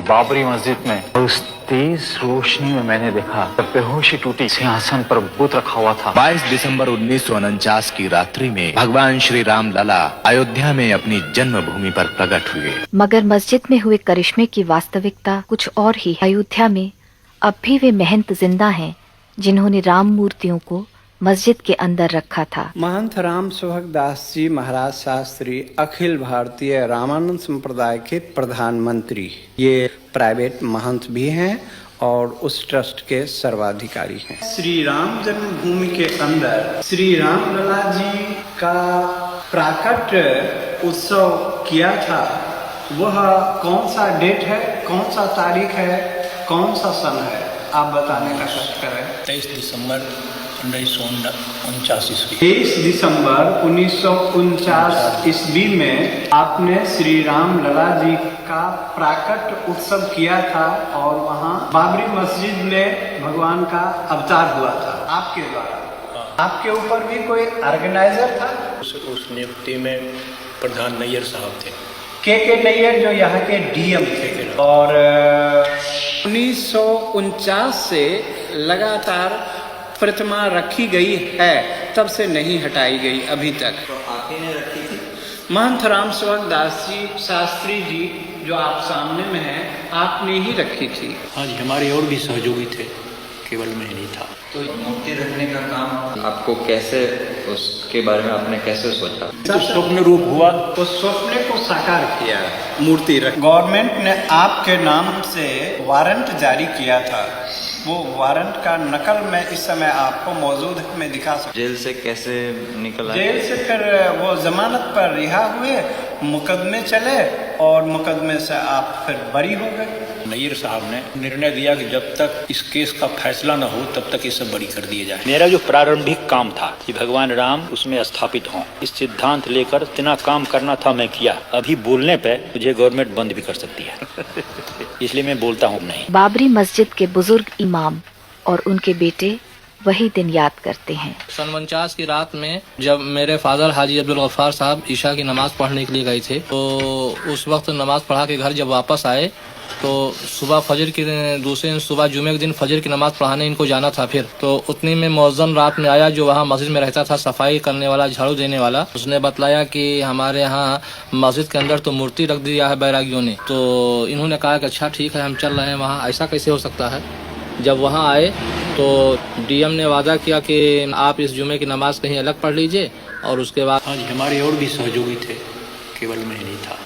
बाबरी मस्जिद में उस तेज रोशनी में मैंने देखा जब बेहोशी टूटी सिंहासन पर बुत रखा हुआ था। 22 दिसंबर 1949 की रात्रि में भगवान श्री राम लला अयोध्या में अपनी जन्मभूमि पर प्रकट हुए। मगर मस्जिद में हुए करिश्मे की वास्तविकता कुछ और ही। अयोध्या में अब भी वे महंत जिंदा हैं जिन्होंने राम मूर्तियों को मस्जिद के अंदर रखा था। महंत राम सेवक दास जी महाराज शास्त्री अखिल भारतीय रामानंद संप्रदाय के प्रधानमंत्री, ये प्राइवेट महंत भी हैं और उस ट्रस्ट के सर्वाधिकारी हैं। श्री राम जन्मभूमि के अंदर श्री राम लला जी का प्राकट उत्सव किया था। वह कौन सा डेट है, कौन सा तारीख है, कौन सा सन है, आप बताने का कष्ट करें। 23 दिसंबर 1949 ईस्वी। 23 दिसंबर 1949 ईस्वी में आपने श्री राम लला जी का प्राकट उत्सव किया था और वहाँ बाबरी मस्जिद में भगवान का अवतार हुआ था आपके द्वारा। आपके ऊपर भी कोई ऑर्गेनाइजर था? उस नियुक्ति में प्रधान नैयर साहब थे, के नैयर, जो यहाँ के डीएम थे। और 1949 से लगातार प्रतिमा रखी गई है, तब से नहीं हटाई गई अभी तक। तो आप ही ने रखी थी? महंत राम सेवक दास जी शास्त्री जी जो आप सामने में हैं, आपने ही रखी थी। हाँ जी, हमारे और भी सहयोगी थे, केवल मैं नहीं था। तो मूर्ति रखने का काम आपको कैसे, उसके बारे में आपने कैसे सोचा? तो स्वप्न रूप हुआ, उस स्वप्न को साकार किया, मूर्ति रख। गवर्नमेंट ने आपके नाम से वारंट जारी किया था। वो वारंट का नकल मैं इस समय आपको मौजूद है, मैं दिखा सकता। जेल से कैसे निकला? जेल से फिर वो जमानत पर रिहा हुए, मुकदमे चले और मुकदमे से आप फिर बरी हो गए। नैयर साहब ने निर्णय दिया कि जब तक इस केस का फैसला न हो तब तक इसे बरी कर दिया जाए। मेरा जो प्रारंभिक काम था कि भगवान राम उसमें स्थापित हों, इस सिद्धांत लेकर इतना काम करना था, मैं किया। अभी बोलने पे मुझे गवर्नमेंट बंद भी कर सकती है इसलिए मैं बोलता हूँ नहीं। बाबरी मस्जिद के बुजुर्ग इमाम और उनके बेटे वही दिन याद करते हैं। सन 49 की रात में जब मेरे फादर हाजी अब्दुल गफ्फार साहब ईशा की नमाज पढ़ने के लिए गए थे, तो उस वक्त नमाज पढ़ा के घर जब वापस आए तो सुबह फजर की दूसरे सुबह जुमे के दिन फजर की नमाज पढ़ाने इनको जाना था। फिर तो उतनी में मौज़न रात में आया, जो वहाँ मस्जिद में रहता था, सफाई करने वाला, झाड़ू देने वाला। उसने बतलाया कि हमारे यहाँ मस्जिद के अंदर तो मूर्ति रख दिया है बैरागियों ने। तो इन्होंने कहा कि अच्छा ठीक है, हम चल रहे हैं वहाँ, ऐसा कैसे हो सकता है। जब वहाँ आए तो डीएम ने वादा किया कि आप इस जुमे की नमाज कहीं अलग पढ़ लीजिए और उसके बाद। हाँ जी, हमारे और भी सहयोगी थे, केवल मैं नहीं था।